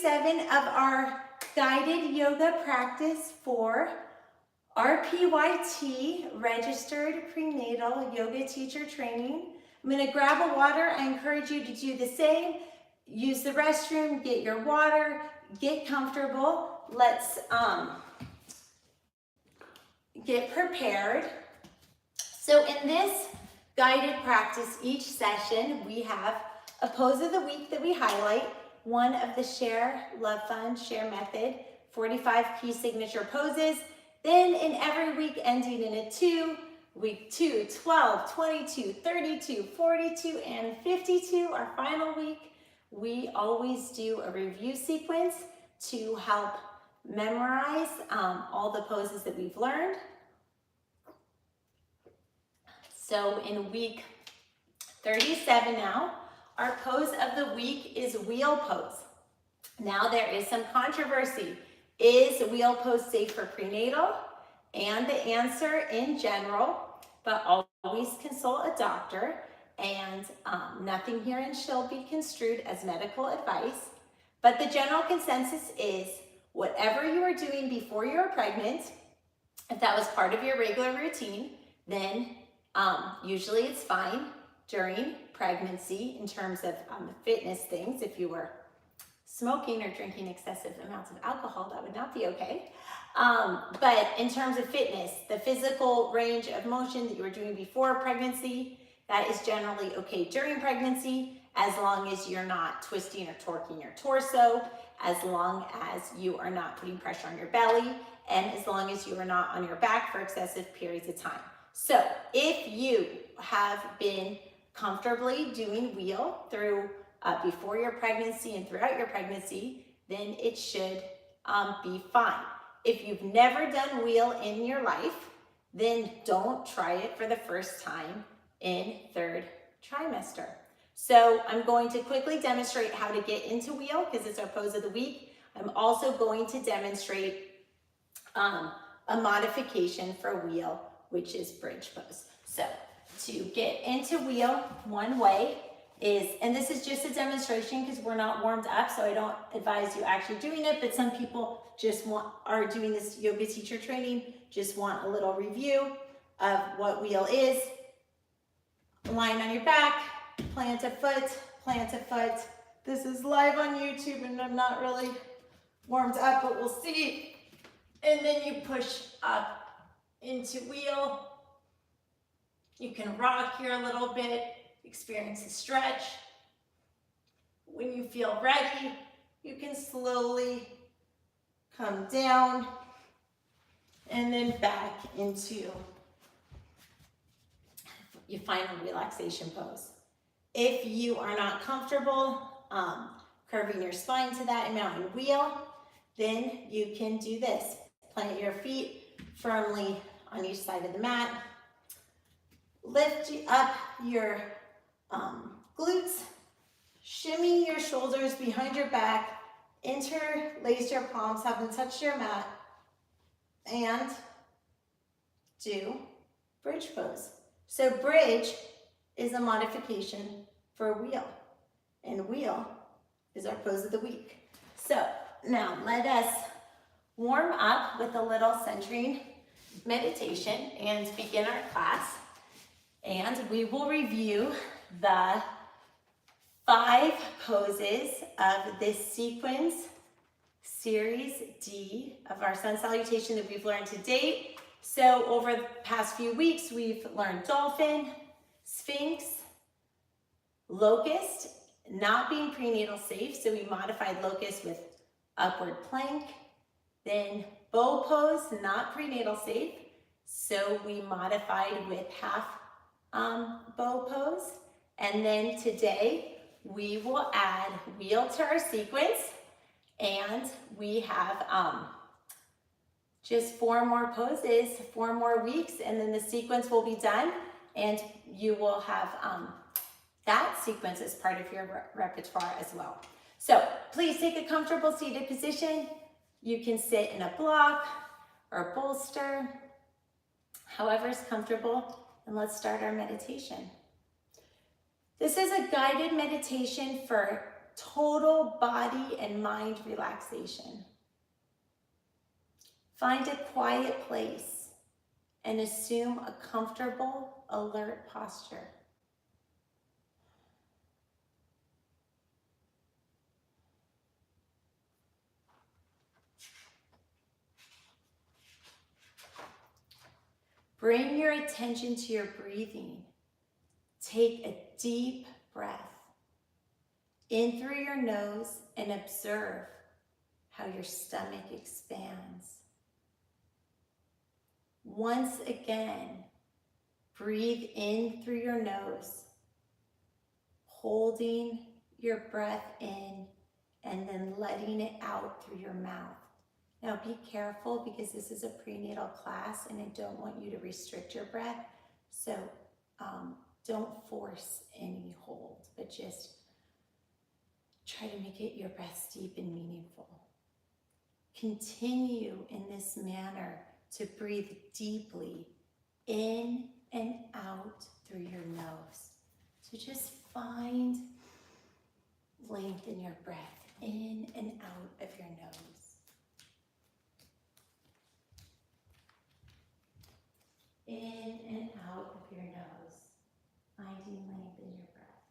7 of our guided yoga practice for RPYT, Registered Prenatal Yoga Teacher Training. I'm going to grab a water. I encourage you to do the same. Use the restroom, get your water, get comfortable. Let's get prepared. So in this guided practice, each session, we have a pose of the week that we highlight, one of the ShareLove.Fund Share Method, 45 key signature poses. Then in every week ending in a 2, week 2, 12, 22, 32, 42, and 52, our final week, we always do a review sequence to help memorize all the poses that we've learned. So in week 37 now, our pose of the week is wheel pose. Now there is some controversy. Is wheel pose safe for prenatal? And the answer in general, but always consult a doctor, and nothing herein shall be construed as medical advice. But the general consensus is whatever you are doing before you are pregnant, if that was part of your regular routine, then usually it's fine during pregnancy in terms of fitness things. If you were smoking or drinking excessive amounts of alcohol, that would not be okay. But in terms of fitness, the physical range of motion that you were doing before pregnancy, that is generally okay during pregnancy, as long as you're not twisting or torquing your torso, as long as you are not putting pressure on your belly, and as long as you are not on your back for excessive periods of time. So if you have been comfortably doing wheel through before your pregnancy and throughout your pregnancy, then it should be fine. If you've never done wheel in your life, then don't try it for the first time in 3rd trimester. So I'm going to quickly demonstrate how to get into wheel because it's our pose of the week. I'm also going to demonstrate a modification for wheel, which is bridge pose. So to get into wheel, one way is, and this is just a demonstration because we're not warmed up, so I don't advise you actually doing it, but some people just are doing this yoga teacher training, just want a little review of what wheel is. Lying on your back, plant a foot, plant a foot. This is live on YouTube and I'm not really warmed up, but we'll see. And then you push up into wheel. You can rock here a little bit, experience a stretch. When you feel ready, you can slowly come down and then back into your final relaxation pose. If you are not comfortable curving your spine to that amount in wheel, then you can do this. Plant your feet firmly on each side of the mat. Lift up your glutes, shimmy your shoulders behind your back, interlace your palms, have them touch your mat, and do bridge pose. So bridge is a modification for wheel, and wheel is our pose of the week. So now let us warm up with a little centering meditation and begin our class. And we will review the 5 poses of this sequence, Series D of our sun salutation that we've learned to date. So over the past few weeks, we've learned dolphin, sphinx, locust, not being prenatal safe, so we modified locust with upward plank. Then bow pose, not prenatal safe, so we modified with half bow pose. And then today we will add wheel to our sequence, and we have just 4 more poses, 4 more weeks, and then the sequence will be done, and you will have that sequence as part of your repertoire as well. So please take a comfortable seated position. You can sit in a block or bolster, however is comfortable, and let's start our meditation. This is a guided meditation for total body and mind relaxation. Find a quiet place and assume a comfortable, alert posture. Bring your attention to your breathing. Take a deep breath in through your nose and observe how your stomach expands. Once again, breathe in through your nose, holding your breath in and then letting it out through your mouth. Now be careful because this is a prenatal class and I don't want you to restrict your breath. So don't force any hold, but just try to make it your breath deep and meaningful. Continue in this manner to breathe deeply in and out through your nose. So just find length in your breath, in and out of your nose. In and out of your nose, finding length in your breath.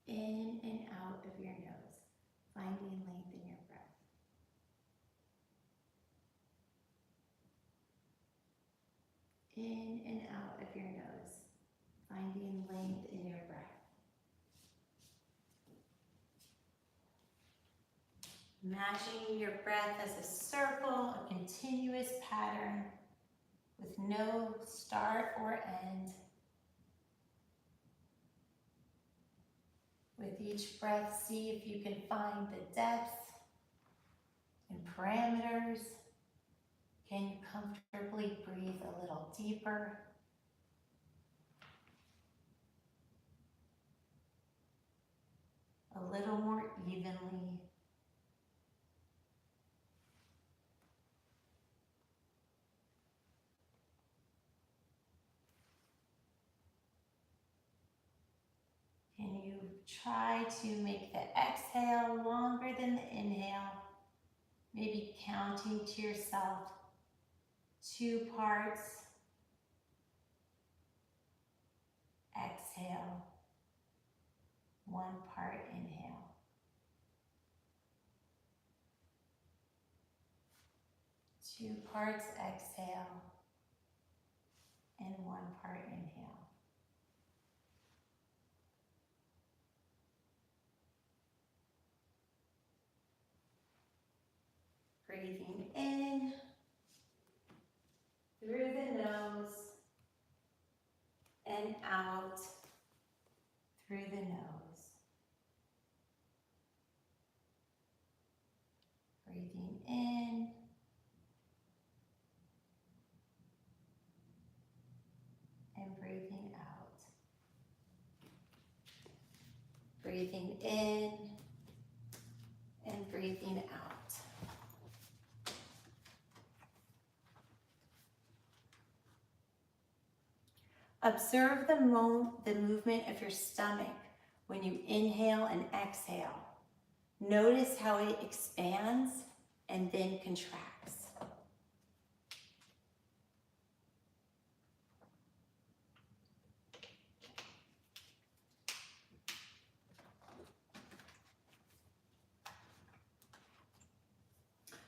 In and out of your nose, finding length in your breath. In and out of your nose, finding length in your breath. Imagining your breath as a circle, a continuous pattern with no start or end. With each breath, see if you can find the depth and parameters. Can you comfortably breathe a little deeper? A little more evenly. Can you try to make the exhale longer than the inhale? Maybe counting to yourself 2 parts. Exhale. 1 part inhale. 2 parts exhale. And 1 part inhale. Breathing in through the nose and out through the nose. Breathing in and breathing out. Breathing in and breathing out. Observe the movement of your stomach when you inhale and exhale. Notice how it expands and then contracts.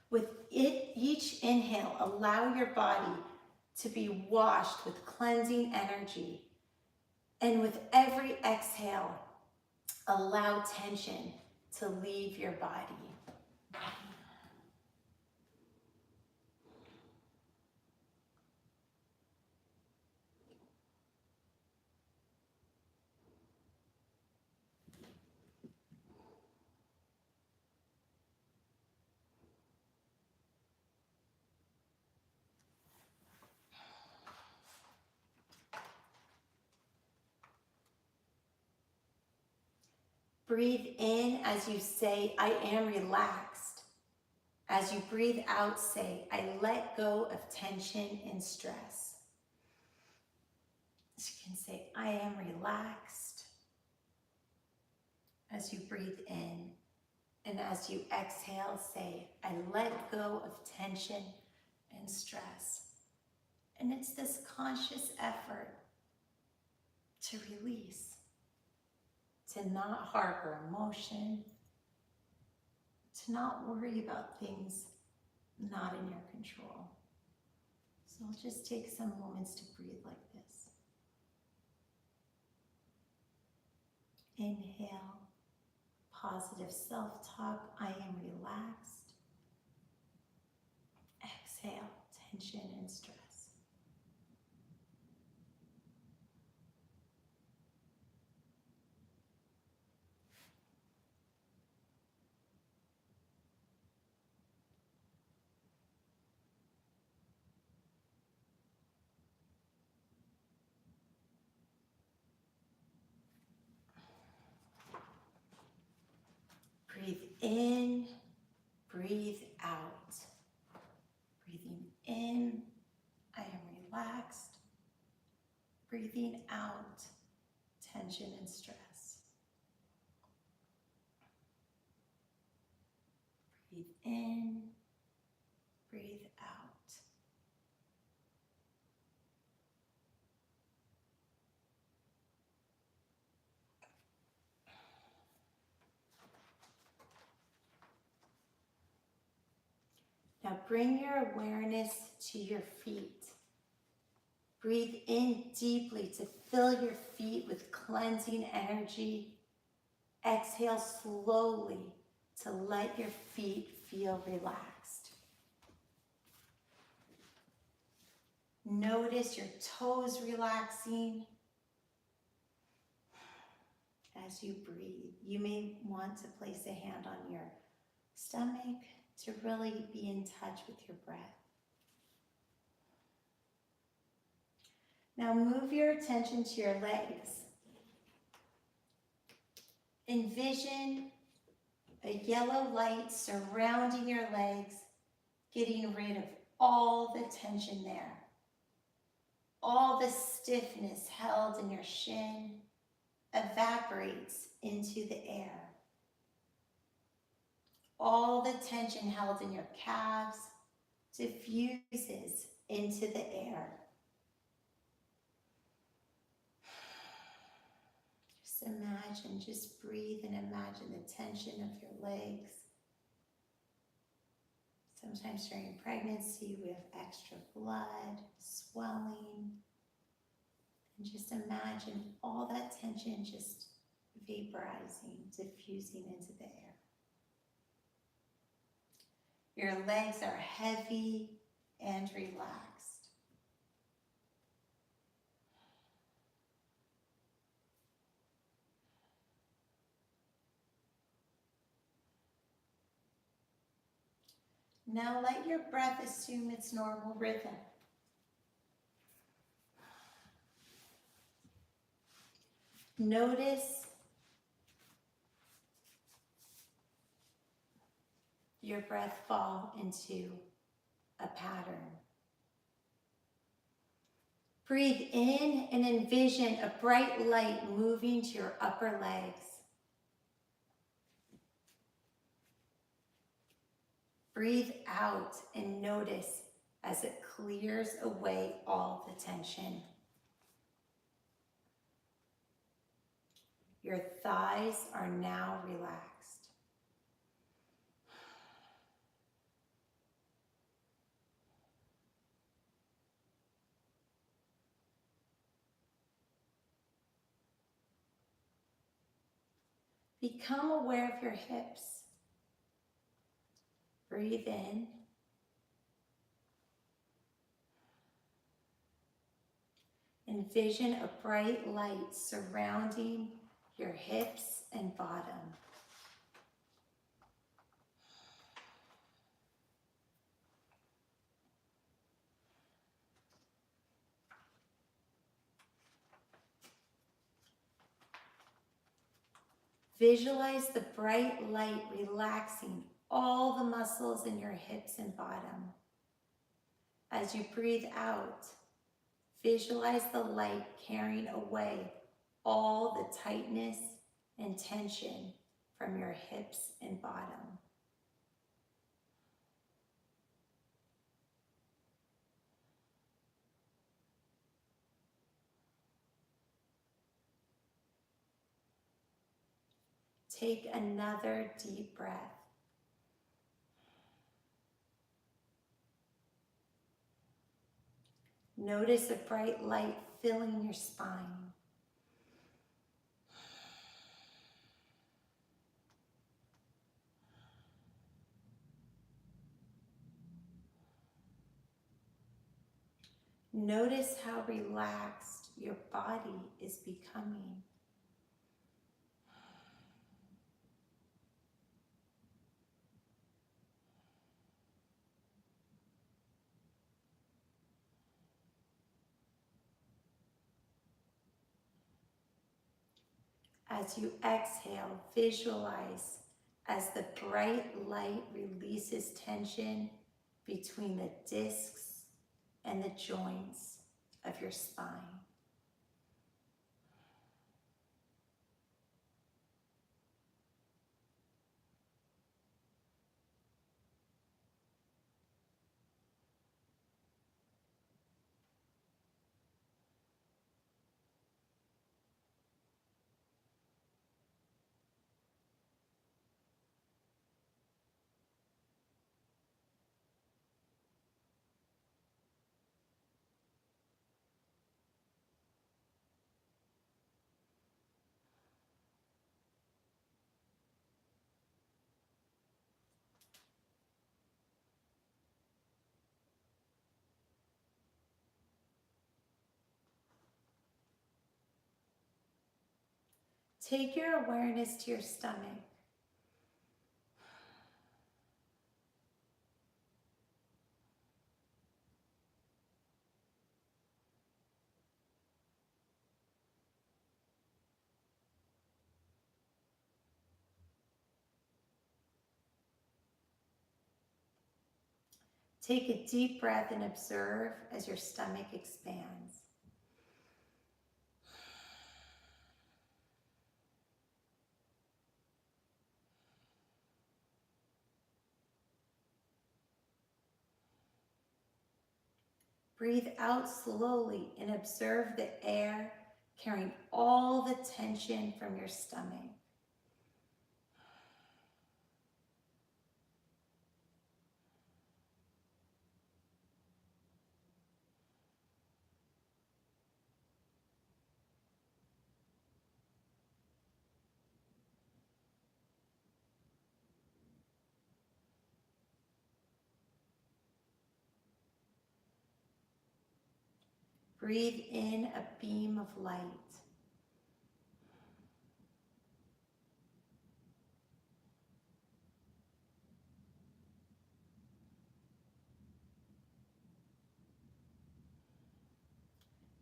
With each inhale, allow your body to be washed with cleansing energy. And with every exhale, allow tension to leave your body. Breathe in as you say, I am relaxed. As you breathe out, say, I let go of tension and stress. can say, I am relaxed as you breathe in. And as you exhale, say, I let go of tension and stress. And it's this conscious effort to release, to not harbor emotion, to not worry about things not in your control. So I'll just take some moments to breathe like this. Inhale, positive self-talk, I am relaxed. Exhale, tension and stress. Breathe in, breathe out. Breathing in, I am relaxed. Breathing out, tension and stress. Breathe in, breathe out. Now bring your awareness to your feet. Breathe in deeply to fill your feet with cleansing energy. Exhale slowly to let your feet feel relaxed. Notice your toes relaxing as you breathe. You may want to place a hand on your stomach to really be in touch with your breath. Now move your attention to your legs. Envision a yellow light surrounding your legs, getting rid of all the tension there. All the stiffness held in your shin evaporates into the air. All the tension held in your calves diffuses into the air. Just imagine, just breathe and imagine the tension of your legs. Sometimes during pregnancy, we have extra blood, swelling. And just imagine all that tension just vaporizing, diffusing into the air. Your legs are heavy and relaxed. Now let your breath assume its normal rhythm. Notice your breath fall into a pattern. Breathe in and envision a bright light moving to your upper legs. Breathe out and notice as it clears away all the tension. Your thighs are now relaxed. Become aware of your hips. Breathe in. Envision a bright light surrounding your hips and bottom. Visualize the bright light relaxing all the muscles in your hips and bottom. As you breathe out, Visualize the light carrying away all the tightness and tension from your hips and bottom. Take another deep breath. Notice a bright light filling your spine. Notice how relaxed your body is becoming. As you exhale, visualize as the bright light releases tension between the discs and the joints of your spine. Take your awareness to your stomach. Take a deep breath and observe as your stomach expands. Breathe out slowly and observe the air carrying all the tension from your stomach. Breathe in a beam of light.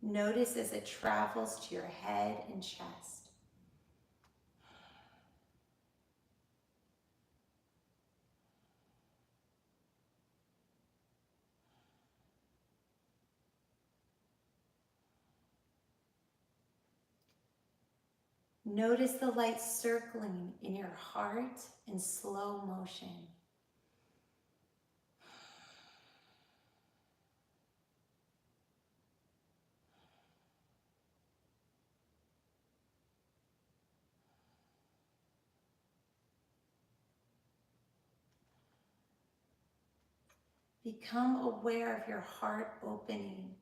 Notice as it travels to your head and chest. Notice the light circling in your heart in slow motion. Become aware of your heart opening.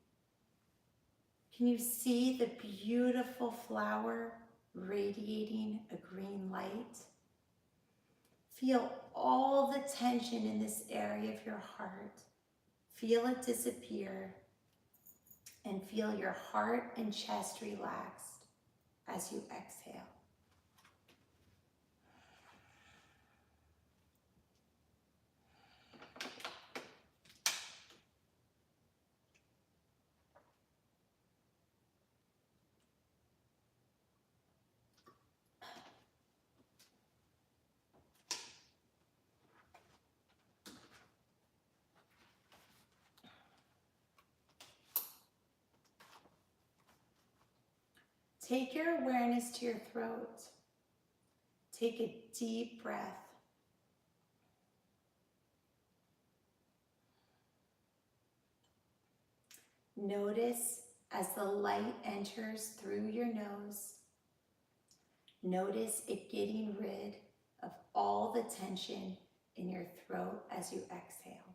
Can you see the beautiful flower radiating a green light? Feel all the tension in this area of your heart. Feel it disappear and feel your heart and chest relaxed as you exhale. Take your awareness to your throat. Take a deep breath. Notice as the light enters through your nose. Notice it getting rid of all the tension in your throat as you exhale.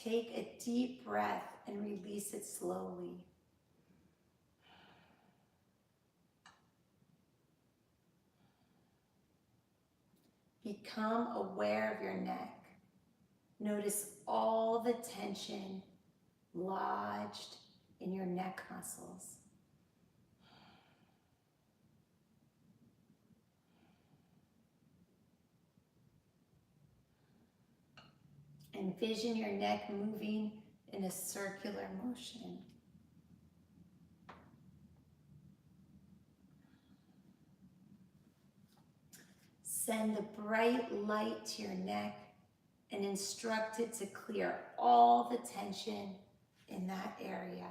Take a deep breath and release it slowly. Become aware of your neck. Notice all the tension lodged in your neck muscles. Envision your neck moving in a circular motion. Send the bright light to your neck and instruct it to clear all the tension in that area.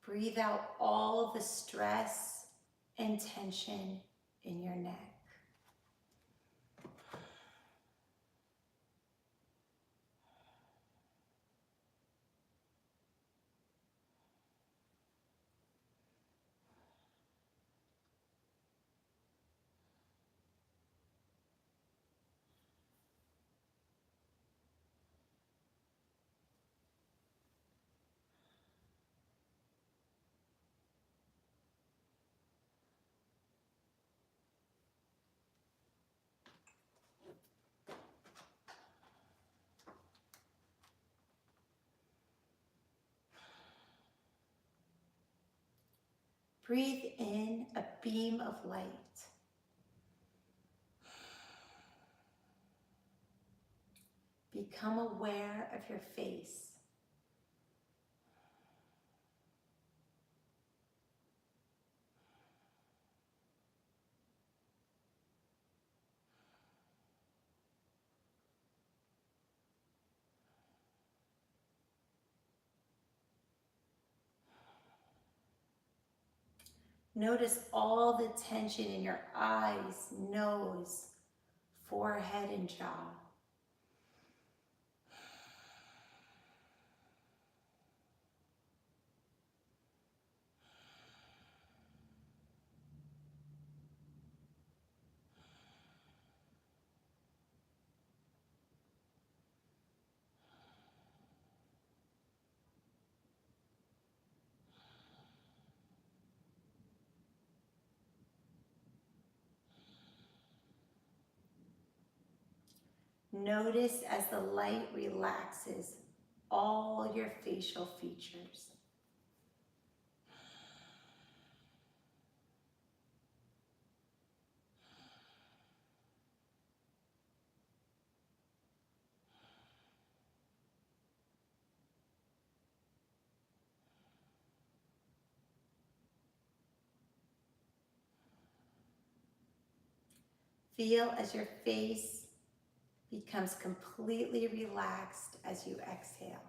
Breathe out all the stress and tension in your neck. Breathe in a beam of light. Become aware of your face. Notice all the tension in your eyes, nose, forehead, and jaw. Notice as the light relaxes all your facial features. Feel as your face becomes completely relaxed as you exhale.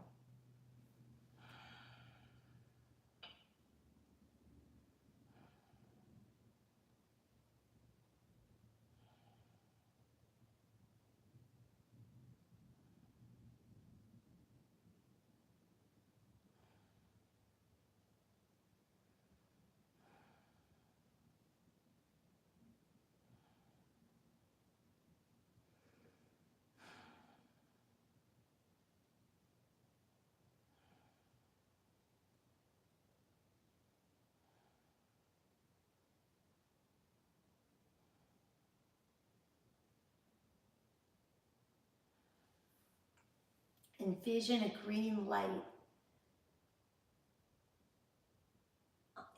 Envision a green light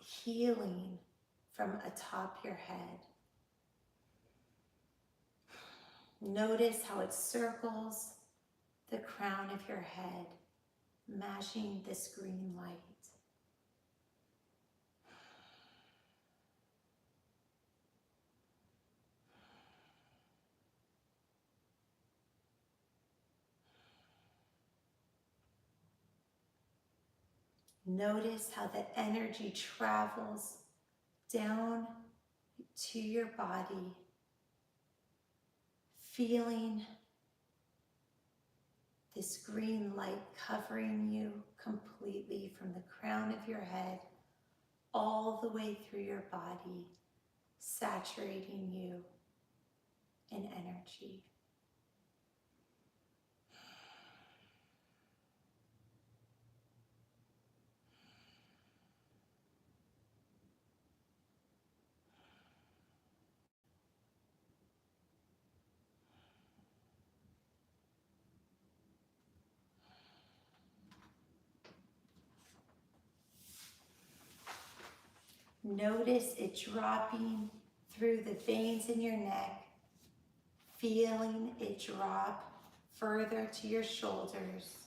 healing from atop your head. Notice how it circles the crown of your head, matching this green light. Notice how the energy travels down to your body, feeling this green light covering you completely from the crown of your head all the way through your body, saturating you in energy. Notice it dropping through the veins in your neck, feeling it drop further to your shoulders.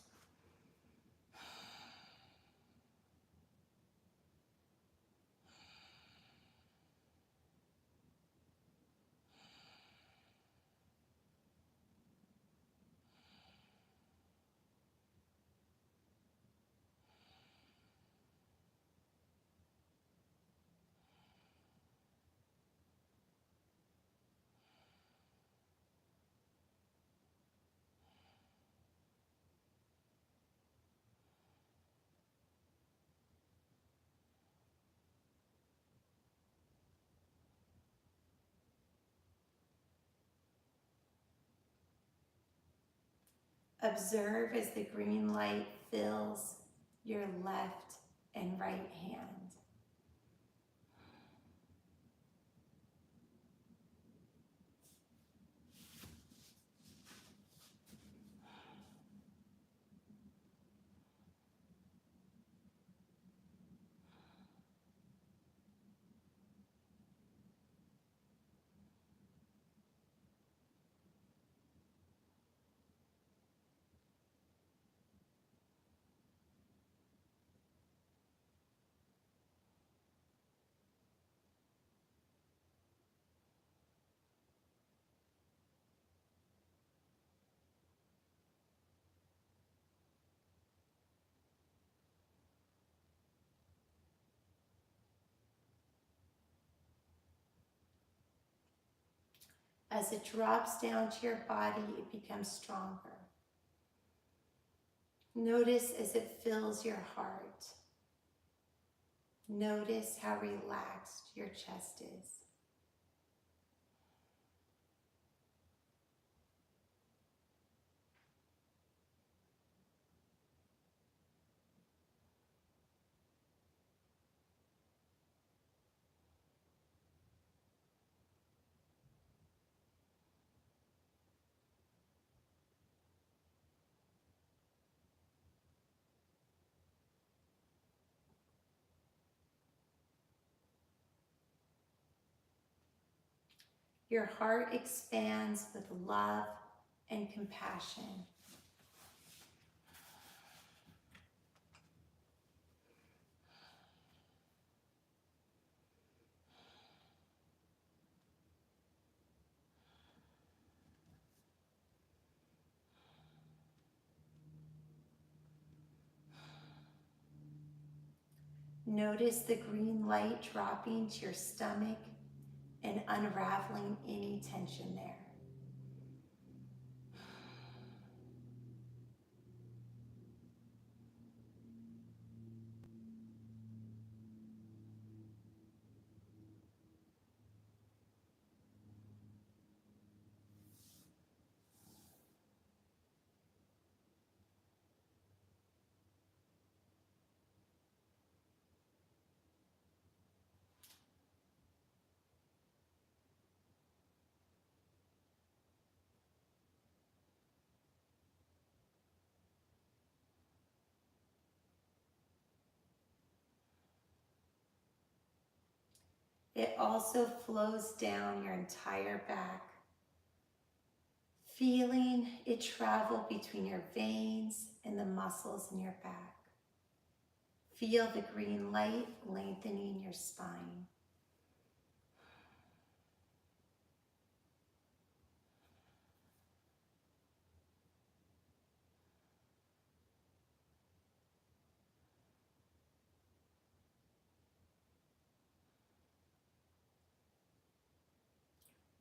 Observe as the green light fills your left and right hand. As it drops down to your body, it becomes stronger. Notice as it fills your heart. Notice how relaxed your chest is. Your heart expands with love and compassion. Notice the green light dropping to your stomach and unraveling any tension there. It also flows down your entire back, feeling it travel between your veins and the muscles in your back. Feel the green light lengthening your spine.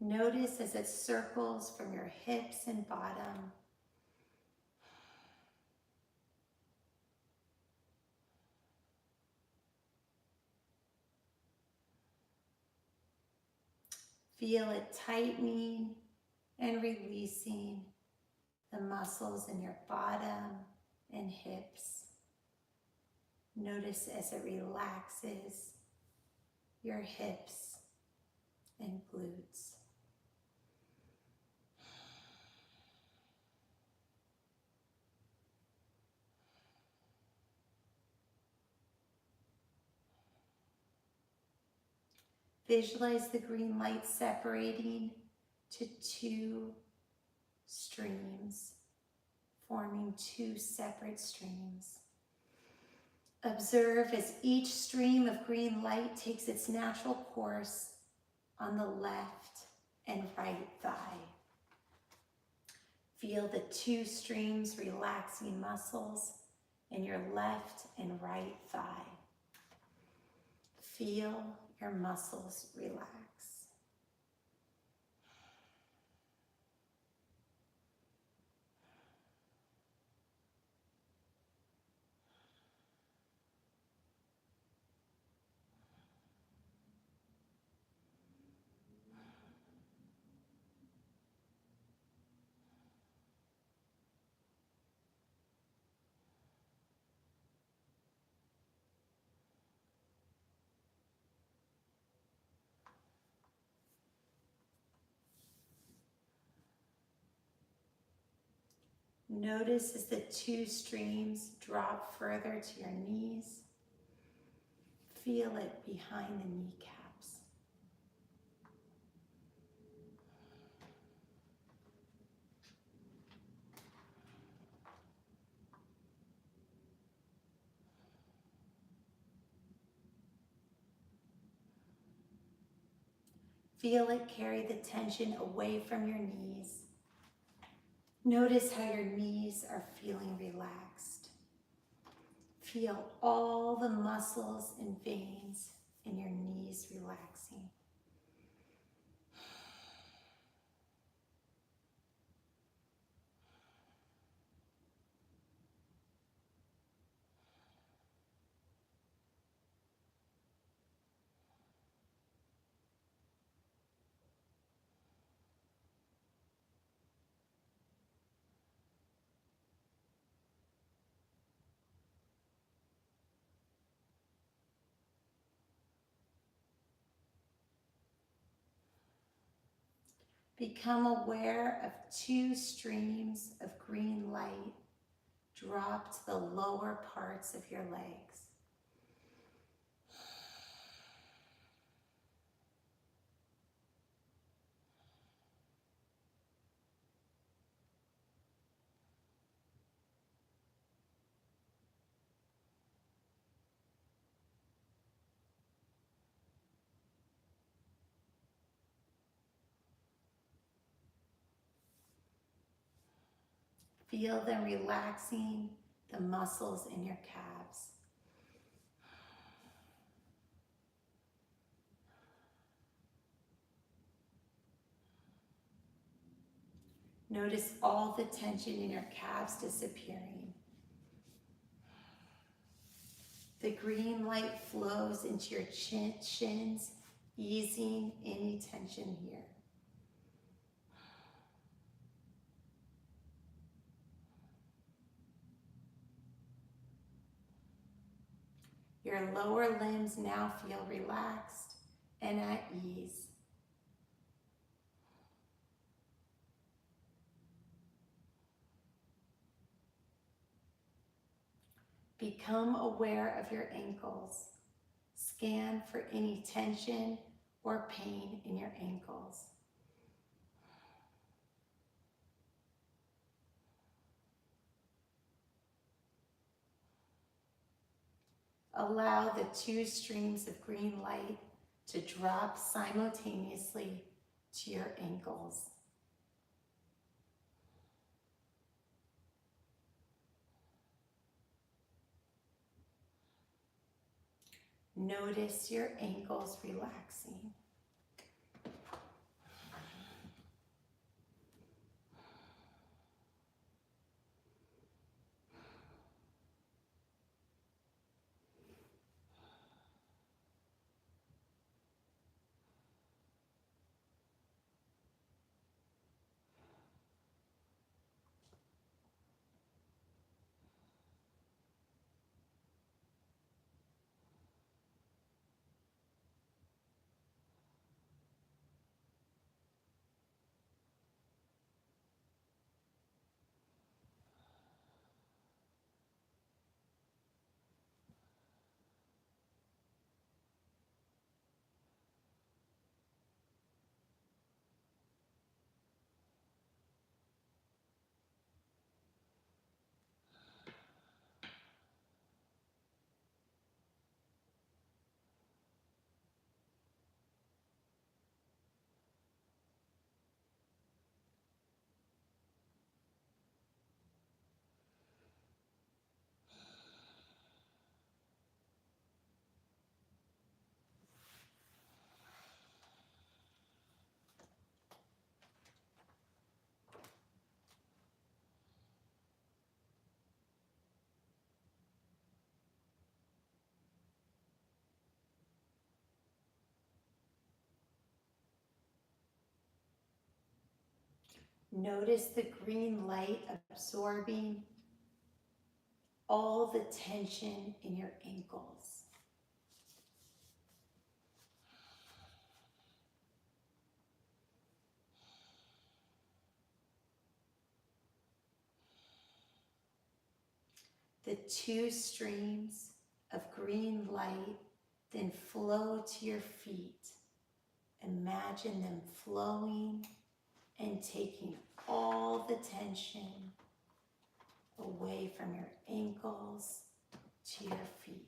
Notice as it circles from your hips and bottom. Feel it tightening and releasing the muscles in your bottom and hips. Notice as it relaxes your hips and glutes. Visualize the green light separating to two streams, forming two separate streams. Observe as each stream of green light takes its natural course on the left and right thigh. Feel the two streams relaxing muscles in your left and right thigh. Feel your muscles relax. Notice as the two streams drop further to your knees. Feel it behind the kneecaps. Feel it carry the tension away from your knees. Notice how your knees are feeling relaxed. Feel all the muscles and veins in your knees relaxing. Become aware of two streams of green light drop to the lower parts of your legs. Feel them relaxing the muscles in your calves. Notice all the tension in your calves disappearing. The green light flows into your shins, easing any tension here. Your lower limbs now feel relaxed and at ease. Become aware of your ankles. Scan for any tension or pain in your ankles. Allow the two streams of green light to drop simultaneously to your ankles. Notice your ankles relaxing. Notice the green light absorbing all the tension in your ankles. The two streams of green light then flow to your feet. Imagine them flowing and taking all the tension away from your ankles to your feet.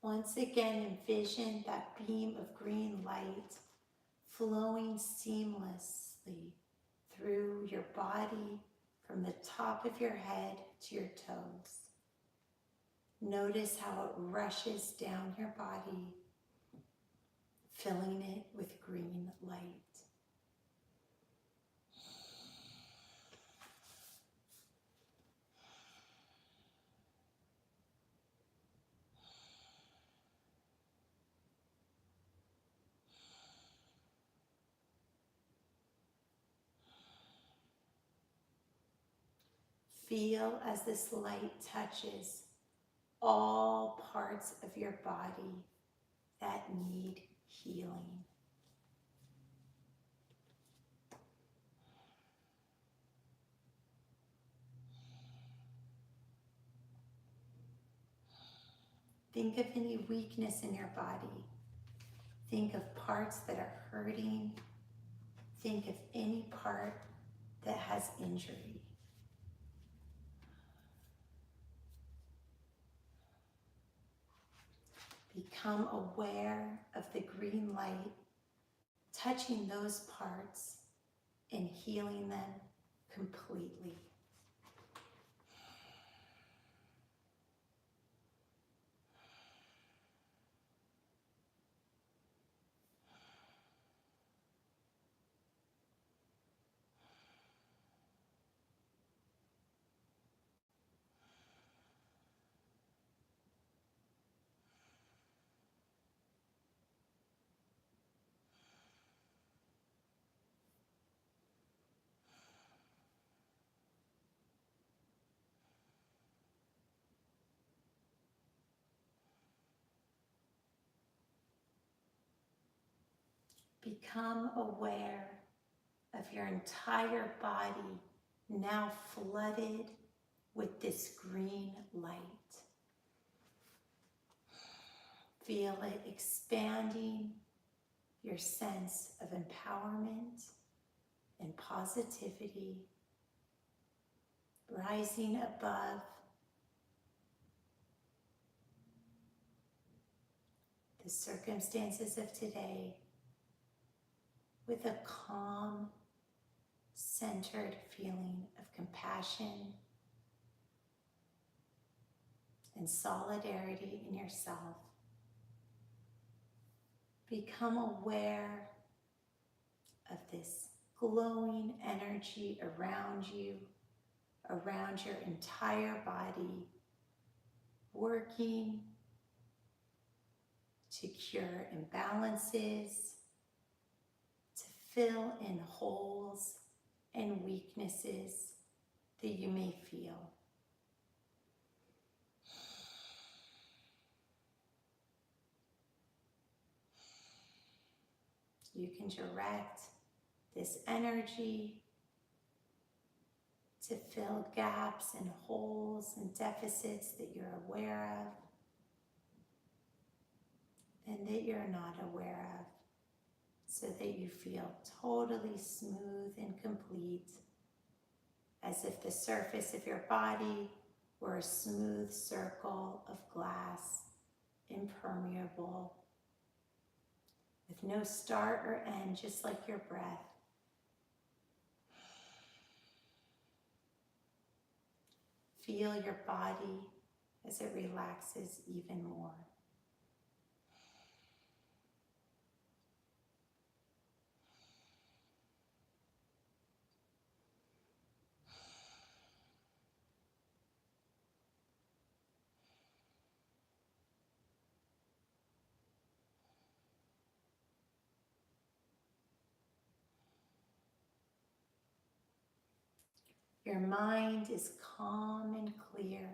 Once again, envision that beam of green light flowing seamlessly through your body from the top of your head to your toes. Notice how it rushes down your body, filling it with green light. Feel as this light touches all parts of your body that need healing. Think of any weakness in your body. Think of parts that are hurting. Think of any part that has injury. Become aware of the green light touching those parts and healing them completely. Become aware of your entire body now flooded with this green light. Feel it expanding your sense of empowerment and positivity, rising above the circumstances of today with a calm, centered feeling of compassion and solidarity in yourself. Become aware of this glowing energy around you, around your entire body, working to cure imbalances, to fill in holes and weaknesses that you may feel. You can direct this energy to fill gaps and holes and deficits that you're aware of and that you're not aware of, so that you feel totally smooth and complete, as if the surface of your body were a smooth circle of glass, impermeable, with no start or end, just like your breath. Feel your body as it relaxes even more. Your mind is calm and clear.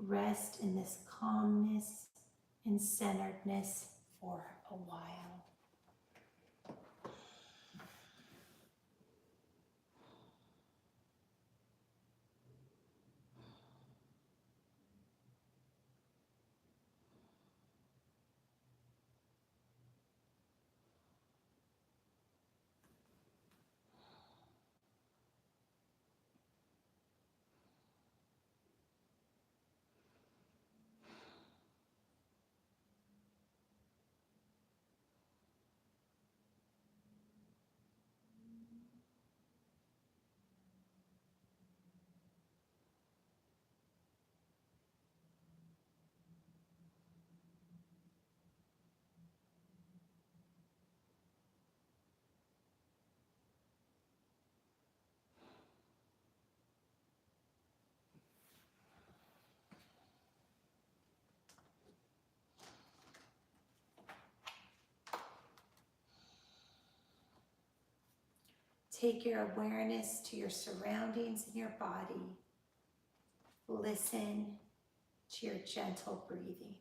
rest in this calmness and centeredness for a while. Take your awareness to your surroundings and your body. Listen to your gentle breathing.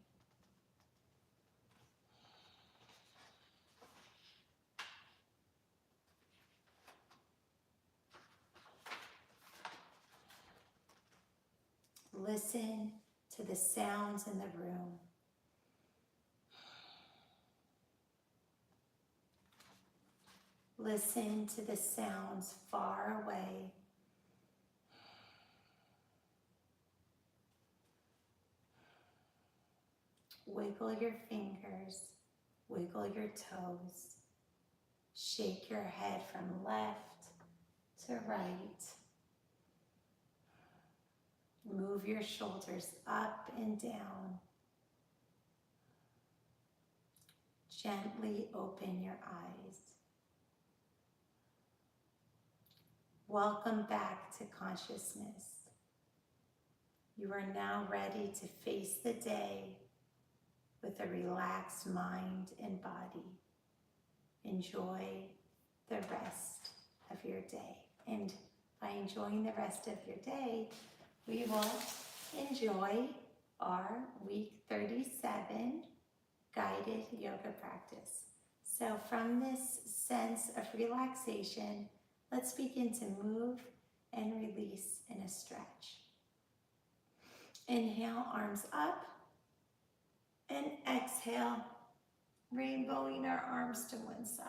Listen to the sounds in the room. Listen to the sounds far away. Wiggle your fingers, wiggle your toes. Shake your head from left to right. Move your shoulders up and down. Gently open your eyes. Welcome back to consciousness. You are now ready to face the day with a relaxed mind and body. Enjoy the rest of your day. And by enjoying the rest of your day, we will enjoy our week 37 guided yoga practice. So from this sense of relaxation, let's begin to move and release in a stretch. Inhale, arms up, and exhale, rainbowing our arms to one side.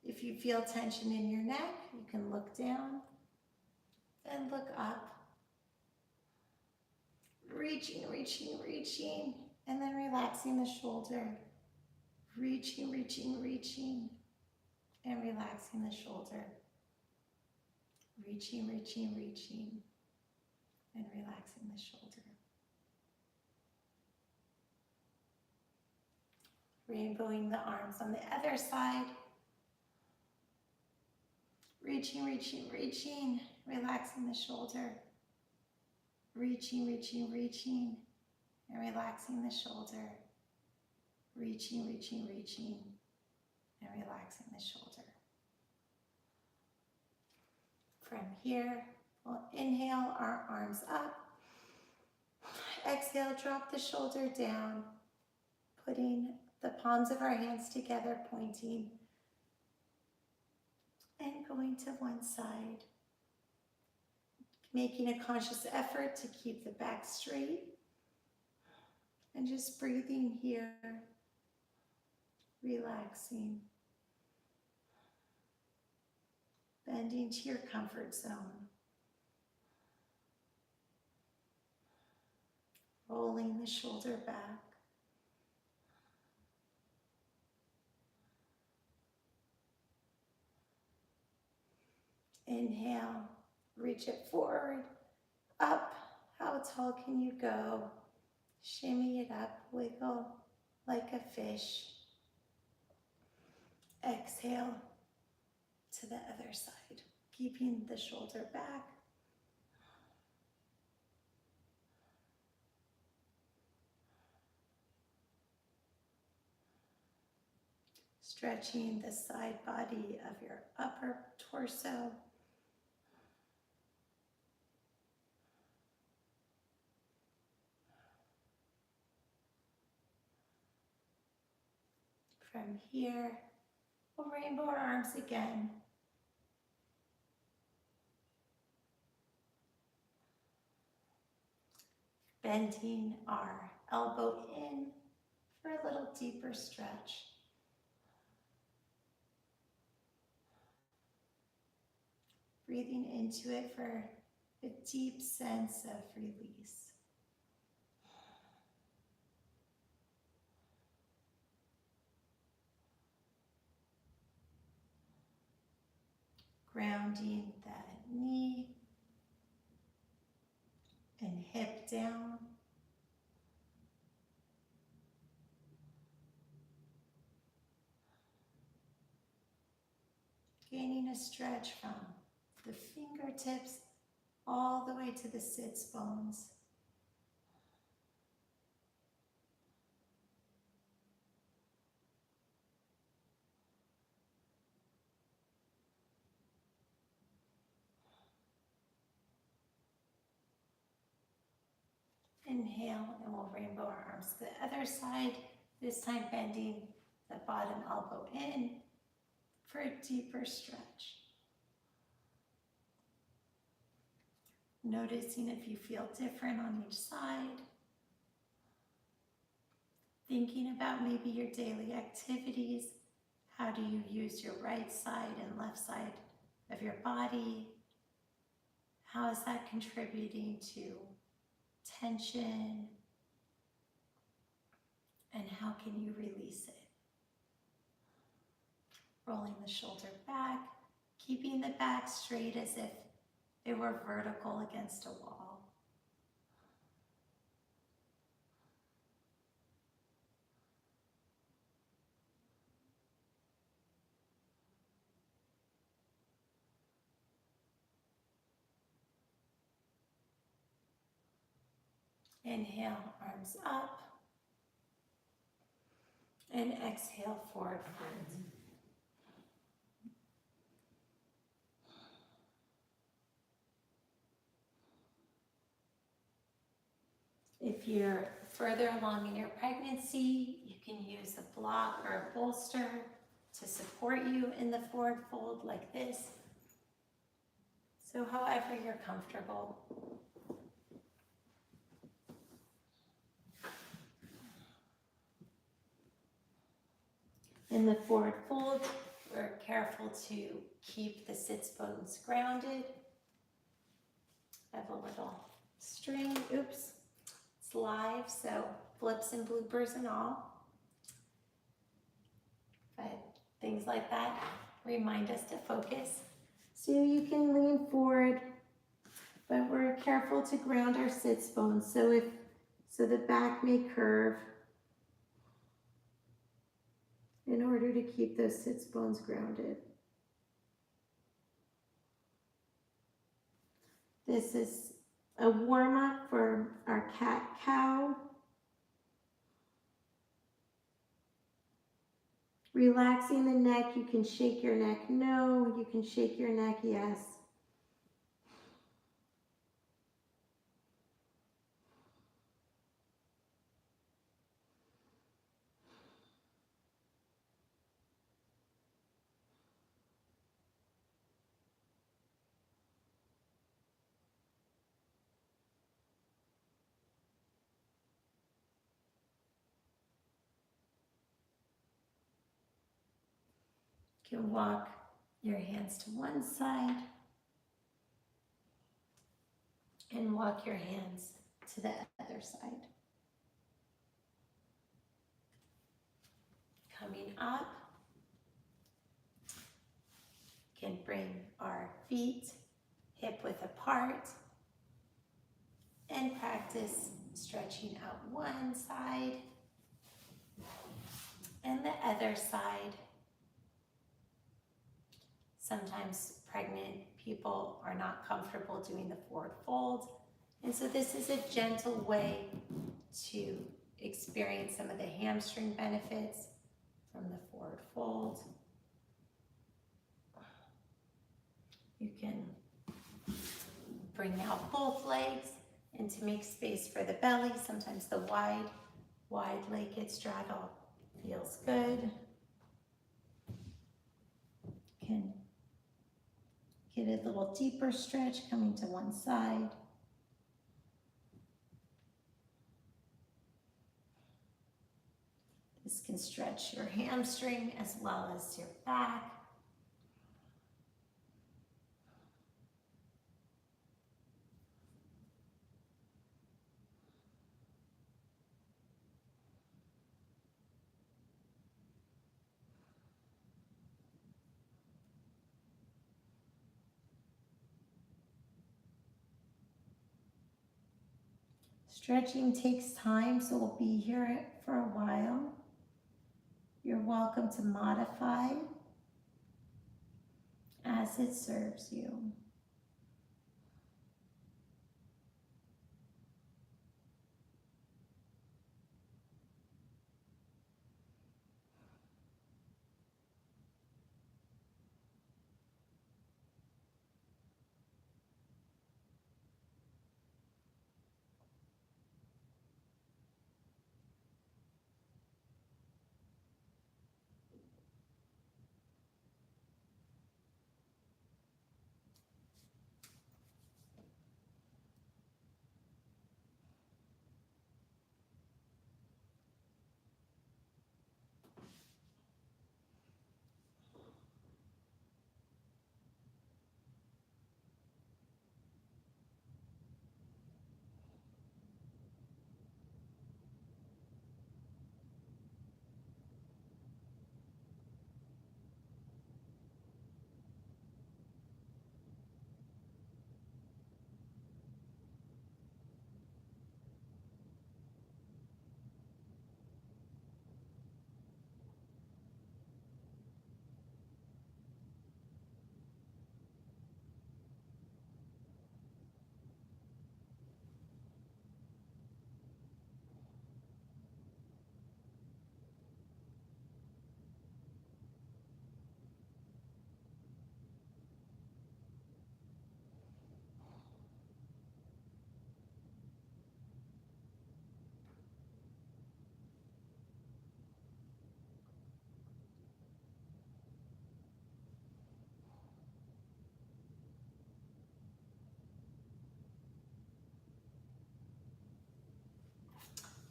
If you feel tension in your neck, you can look down and look up. Reaching, reaching, reaching, and then relaxing the shoulder. Reaching, reaching, reaching, and relaxing the shoulder. Reaching, reaching, reaching, and relaxing the shoulder. Rainbowing the arms on the other side. Reaching, reaching, reaching, relaxing the shoulder. Reaching, reaching, reaching, and relaxing the shoulder. Reaching, reaching, reaching, and relaxing the shoulder. From here, we'll inhale our arms up. Exhale, drop the shoulder down, putting the palms of our hands together, pointing, and going to one side. Making a conscious effort to keep the back straight, and just breathing here, relaxing, bending to your comfort zone, rolling the shoulder back. Inhale, reach it forward, up. How tall can you go? Shimmy it up, wiggle like a fish. Exhale to the other side, keeping the shoulder back. Stretching the side body of your upper torso. From here, we'll rainbow our arms again. Bending our elbow in for a little deeper stretch. Breathing into it for a deep sense of release. Grounding that knee and hip down. Gaining a stretch from the fingertips all the way to the sits bones. Inhale, and we'll rainbow our arms to the other side, this time bending the bottom elbow in for a deeper stretch. Noticing if you feel different on each side. Thinking about maybe your daily activities. How do you use your right side and left side of your body? How is that contributing to tension? And how can you release it? Rolling the shoulder back, keeping the back straight as if it were vertical against a wall. Inhale, arms up. And exhale, forward fold. If you're further along in your pregnancy, you can use a block or a bolster to support you in the forward fold like this. So however you're comfortable. In the forward fold, we're careful to keep the sits bones grounded. I have a little string, oops, it's live, so flips and bloopers and all. But things like that remind us to focus. So you can lean forward, but we're careful to ground our sits bones. So the back may curve in order to keep those sits bones grounded. This is a warm-up for our cat-cow. Relaxing the neck, you can shake your neck no, you can shake your neck yes. You can walk your hands to one side and walk your hands to the other side. Coming up, you can bring our feet hip width apart and practice stretching out one side and the other side. Sometimes pregnant people are not comfortable doing the forward fold. And so this is a gentle way to experience some of the hamstring benefits from the forward fold. You can bring out both legs and to make space for the belly. Sometimes the wide leg gets straddled. Feels good. Get a little deeper stretch coming to one side. This can stretch your hamstring as well as your back. Stretching takes time, so we'll be here for a while. You're welcome to modify as it serves you.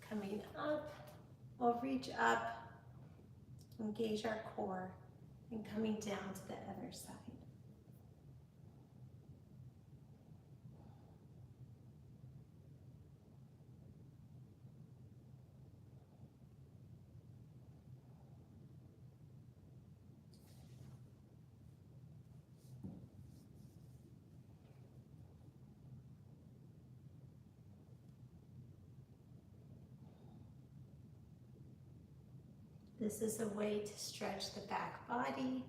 Coming up, we'll reach up, engage our core, and coming down to the other side. This is a way to stretch the back body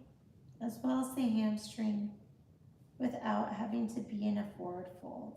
as well as the hamstring without having to be in a forward fold.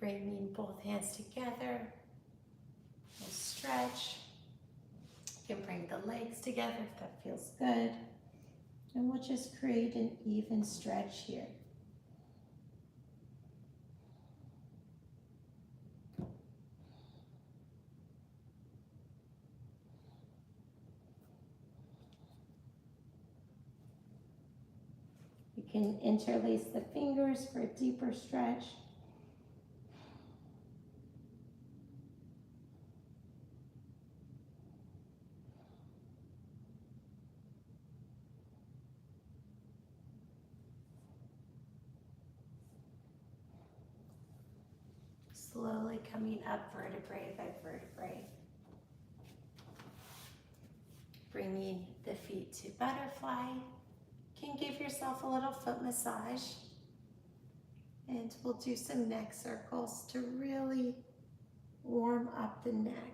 Bringing both hands together, we'll stretch. You can bring the legs together if that feels good. And we'll just create an even stretch here. can interlace the fingers for a deeper stretch. Slowly coming up vertebrae by vertebrae. Bringing the feet to butterfly. You can give yourself a little foot massage. And we'll do some neck circles to really warm up the neck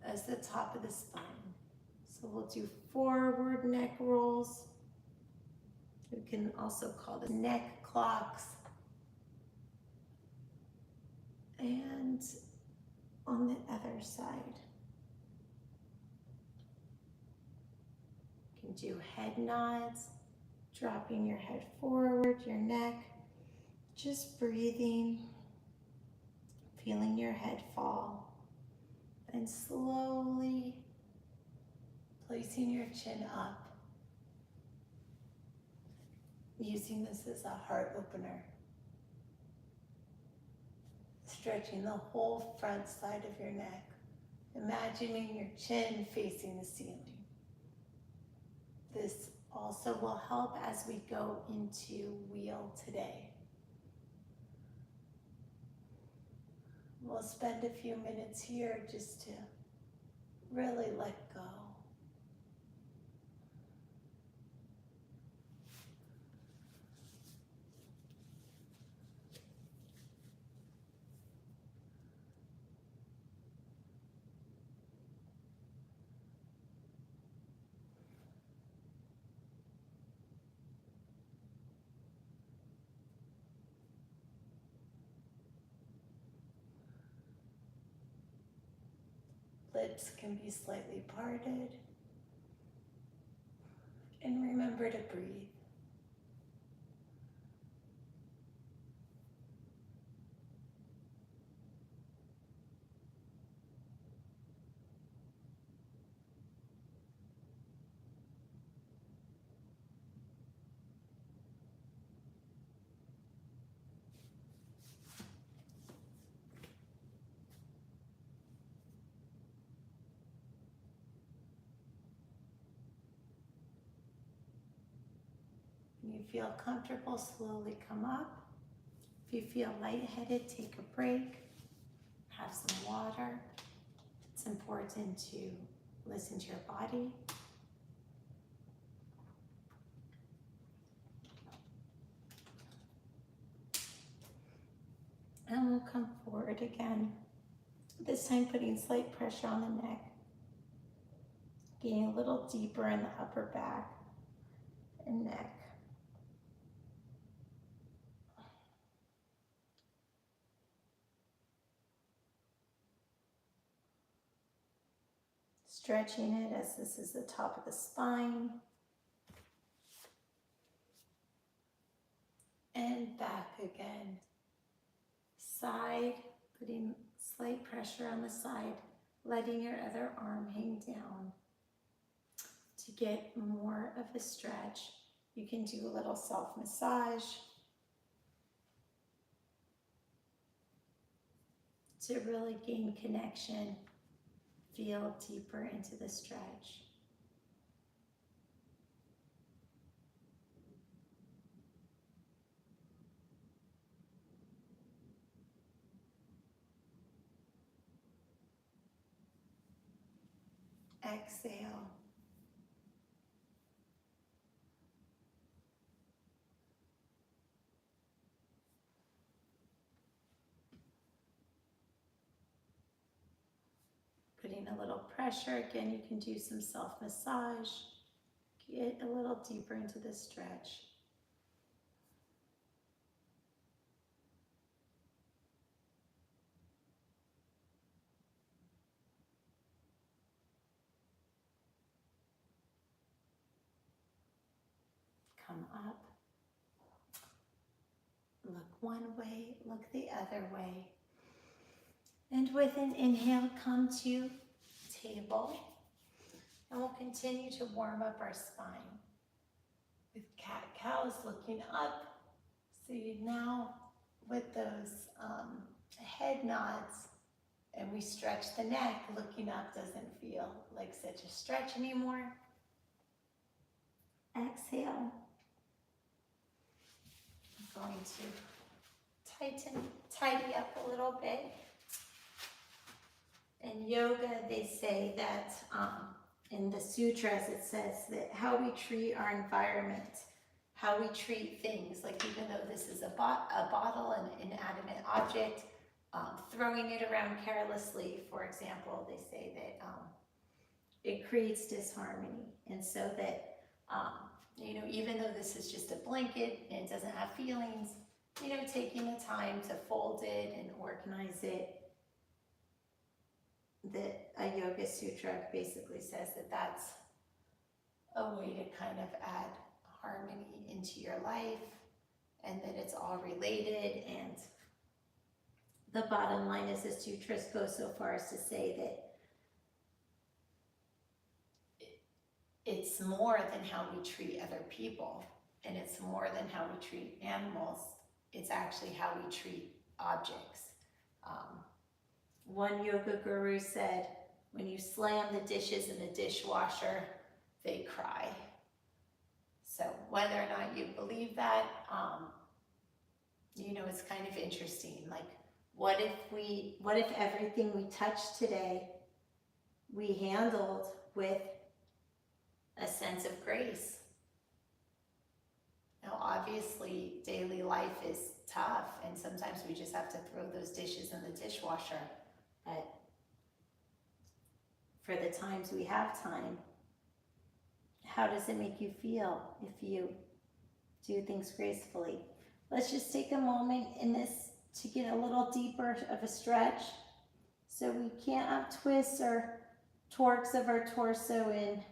as the top of the spine. So we'll do forward neck rolls. We can also call this neck clocks. And on the other side, you can do head nods, dropping your head forward, your neck, just breathing, feeling your head fall, and slowly placing your chin up, using this as a heart opener. Stretching the whole front side of your neck, imagining your chin facing the ceiling. This also will help as we go into wheel today. We'll spend a few minutes here just to really let go. Lips can be slightly parted. And remember to breathe. When you feel comfortable, slowly come up. If you feel lightheaded, take a break. Have some water. It's important to listen to your body. And we'll come forward again. This time putting slight pressure on the neck. Getting a little deeper in the upper back and neck. Stretching it as this is the top of the spine. And back again. Side, putting slight pressure on the side, letting your other arm hang down. To get more of a stretch, you can do a little self-massage. To really gain connection, feel deeper into the stretch. Exhale. Putting a little pressure. Again, you can do some self-massage. Get a little deeper into the stretch. Come up. Look one way, look the other way. And with an inhale, come to table. And we'll continue to warm up our spine. with cat-cows looking up. So you now, with those head nods, and we stretch the neck, looking up doesn't feel like such a stretch anymore. Exhale. I'm going to tidy up a little bit. In yoga, they say that in the sutras, it says that how we treat our environment, how we treat things, like even though this is a bottle, an inanimate object, throwing it around carelessly, for example, they say that it creates disharmony. And so that, you know, even though this is just a blanket and it doesn't have feelings, you know, taking the time to fold it and organize it, that a yoga sutra basically says that that's a way to kind of add harmony into your life, and that it's all related. And the bottom line is the sutras go so far as to say that it's more than how we treat other people, and it's more than how we treat animals. It's actually how we treat objects. One yoga guru said, when you slam the dishes in the dishwasher, they cry. So whether or not you believe that, you know, it's kind of interesting. Like, what if everything we touched today, we handled with a sense of grace? Now, obviously, daily life is tough, and sometimes we just have to throw those dishes in the dishwasher. But for the times we have time, how does it make you feel if you do things gracefully? Let's just take a moment in this to get a little deeper of a stretch. So we can't have twists or torques of our torso in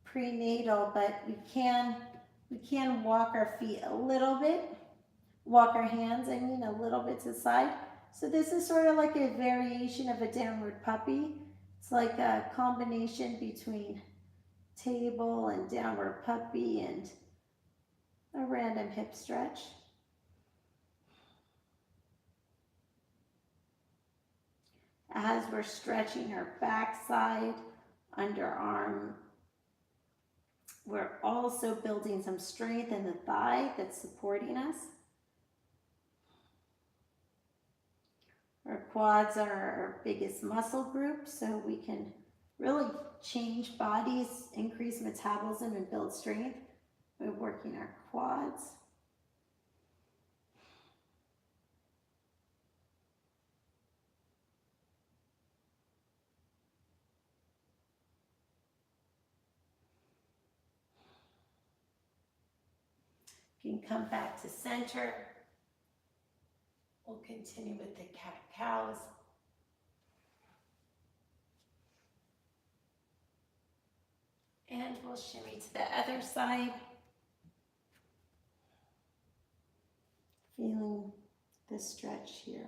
prenatal, but we can walk our feet a little bit, walk our hands, I mean, a little bit to the side. So this is sort of like a variation of a downward puppy. It's like a combination between table and downward puppy and a random hip stretch. As we're stretching our backside, underarm, we're also building some strength in the thigh that's supporting us. Our quads are our biggest muscle group, so we can really change bodies, increase metabolism, and build strength by working our quads. You can come back to center. We'll continue with the cat-cows. And we'll shimmy to the other side. Feeling the stretch here.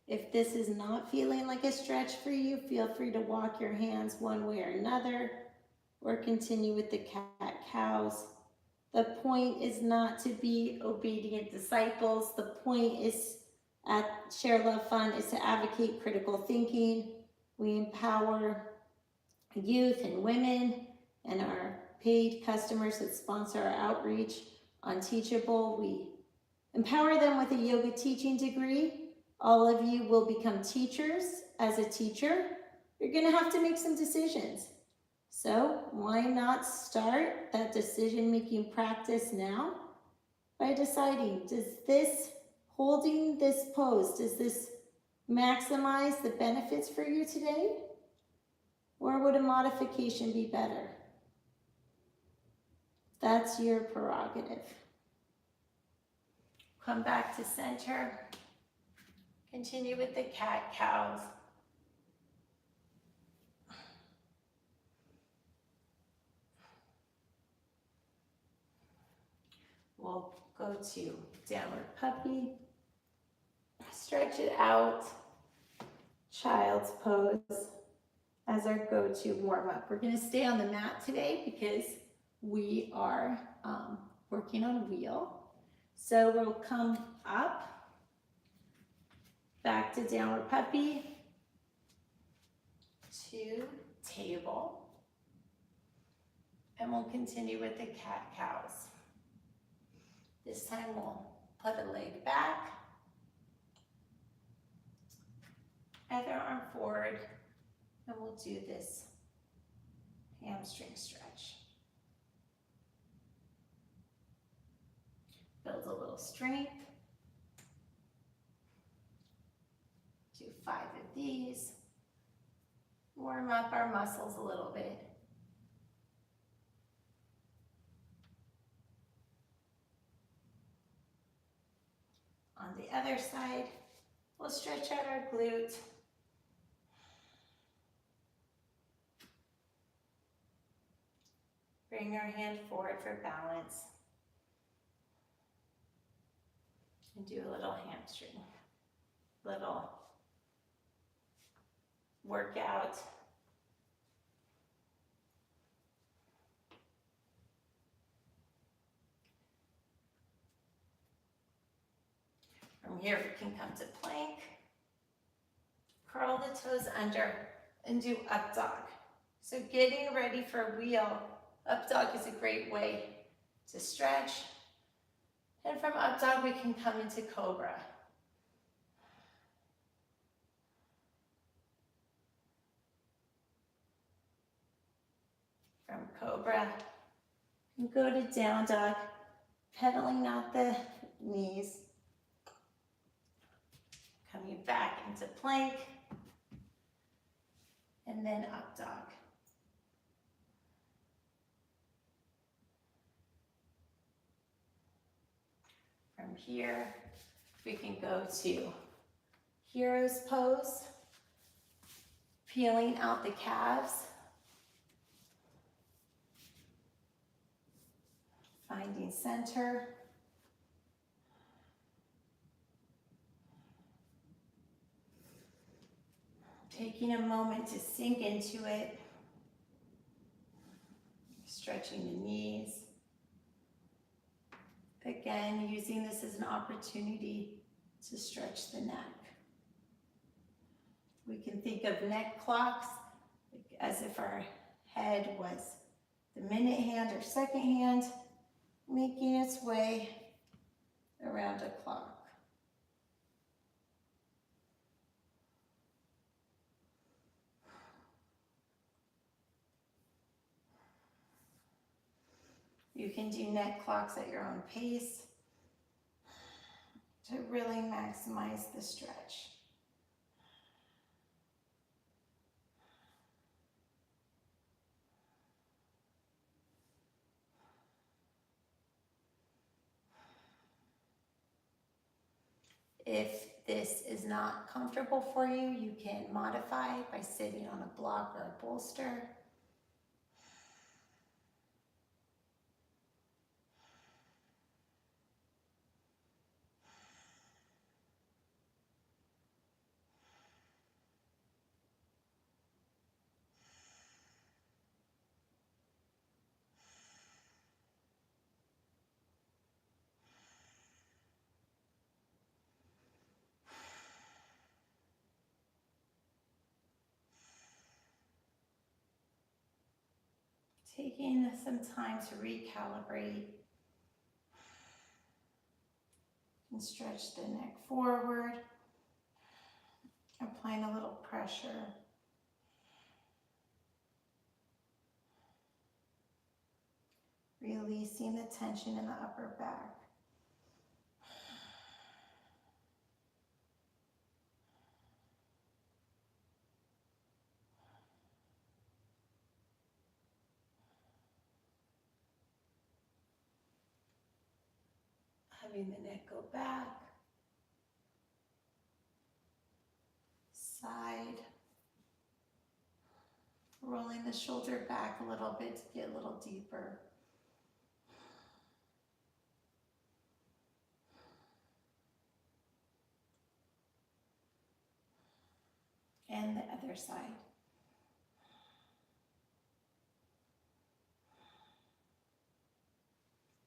If this is not feeling like a stretch for you, feel free to walk your hands one way or another, or continue with the cat-cows. The point is not to be obedient disciples. The point is, at ShareLove.Fund, is to advocate critical thinking. We empower youth and women and our paid customers that sponsor our outreach on Teachable. We empower them with a yoga teaching degree. All of you will become teachers. As a teacher, you're going to have to make some decisions. So why not start that decision-making practice now by deciding, does this, holding this pose, does this maximize the benefits for you today? Or would a modification be better? That's your prerogative. Come back to center. Continue with the cat-cows. We'll go to downward puppy. Stretch it out. Child's pose as our go-to warm-up. We're going to stay on the mat today because we are working on a wheel. So we'll come up, back to downward puppy, to table, and we'll continue with the cat-cows. This time we'll put a leg back, other arm forward, and we'll do this hamstring stretch. Build a little strength. Do 5 of these. Warm up our muscles a little bit. On the other side, we'll stretch out our glute. Bring your hand forward for balance. And do a little hamstring, little workout. From here, we can come to plank. Curl the toes under and do up dog. So getting ready for a wheel, up dog is a great way to stretch. And from up dog, we can come into cobra. From cobra, you go to down dog, pedaling out the knees. Coming back into plank, and then up dog. From here, we can go to hero's pose, peeling out the calves, finding center. Taking a moment to sink into it, stretching the knees. Again, using this as an opportunity to stretch the neck. We can think of neck clocks as if our head was the minute hand or second hand, making its way around a clock. You can do neck clocks at your own pace to really maximize the stretch. If this is not comfortable for you, you can modify by sitting on a block or a bolster. Taking some time to recalibrate and stretch the neck forward, applying a little pressure. Releasing the tension in the upper back. Having the neck go back. side. Rolling the shoulder back a little bit to get a little deeper. And the other side.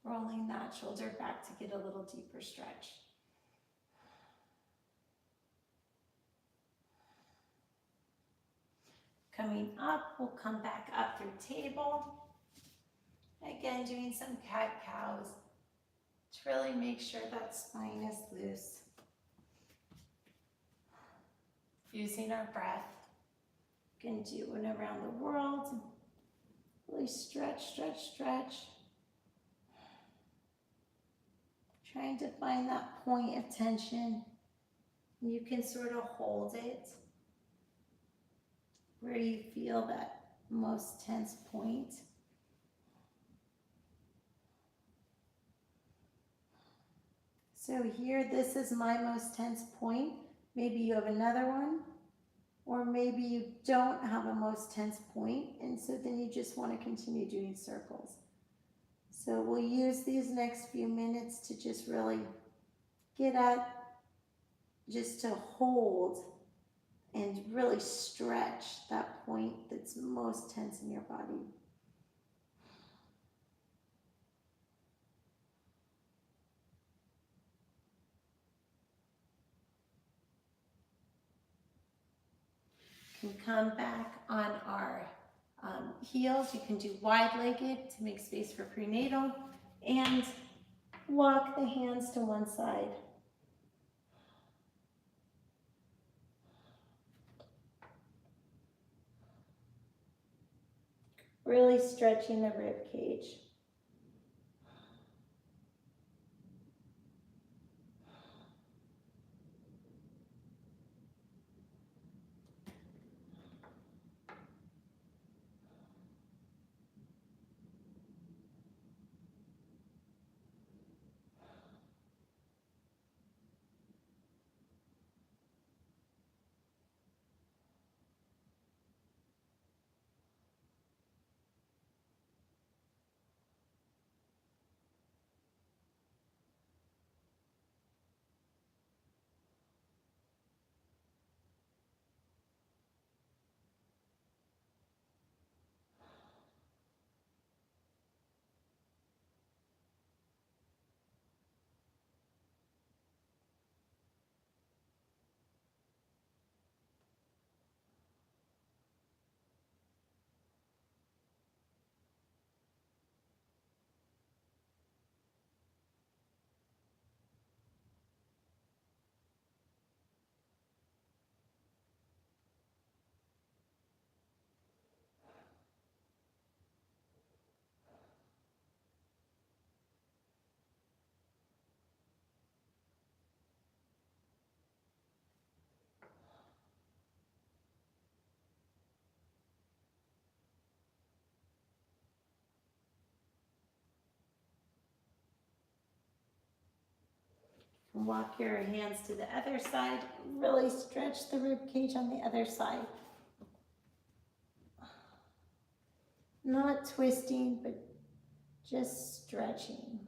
Rolling that shoulder back to get a little deeper stretch. Coming up, we'll come back up through table. Again, doing some cat-cows to really make sure that spine is loose. Using our breath. You can do one around the world. Really stretch, stretch, stretch. Trying to find that point of tension. You can sort of hold it where you feel that most tense point. So here, this is my most tense point. Maybe you have another one, or maybe you don't have a most tense point, and so then you just want to continue doing circles. So we'll use these next few minutes to just really get at, just to hold and really stretch that point that's most tense in your body. You can come back on our heels. You can do wide-legged to make space for prenatal, and walk the hands to one side. Really stretching the rib cage. Walk your hands to the other side. Really stretch the rib cage on the other side. Not twisting, but just stretching.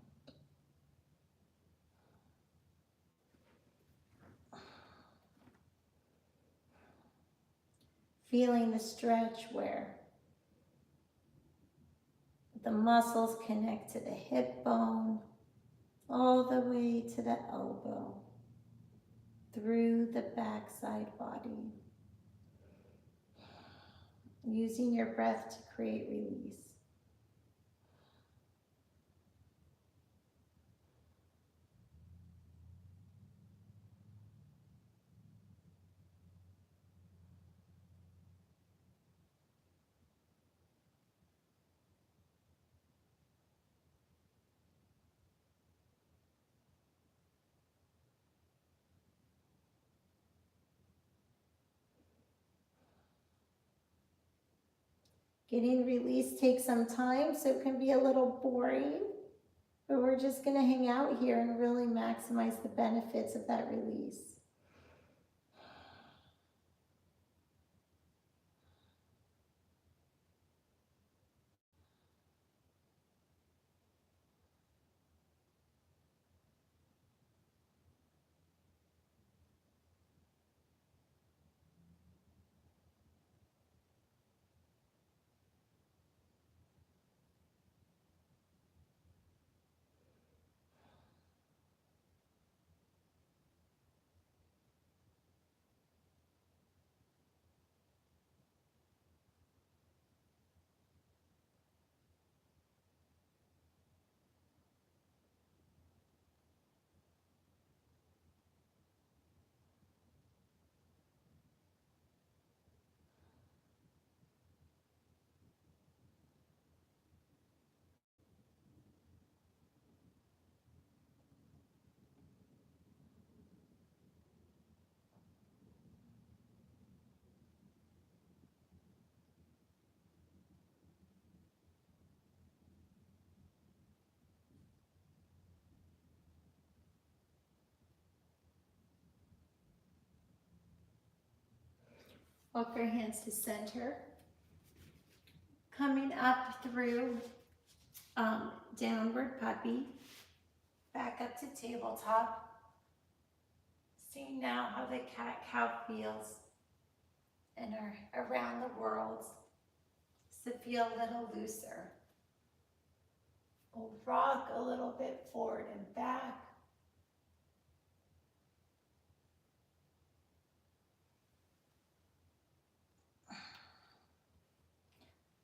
Feeling the stretch where the muscles connect to the hip bone, all the way to the elbow, through the backside body. Using your breath to create release. Getting release takes some time, so it can be a little boring, but we're just going to hang out here and really maximize the benefits of that release. Walk our hands to center. Coming up through downward puppy. Back up to tabletop. Seeing now how the cat-cow feels and are around the world. So feel a little looser. We'll rock a little bit forward and back.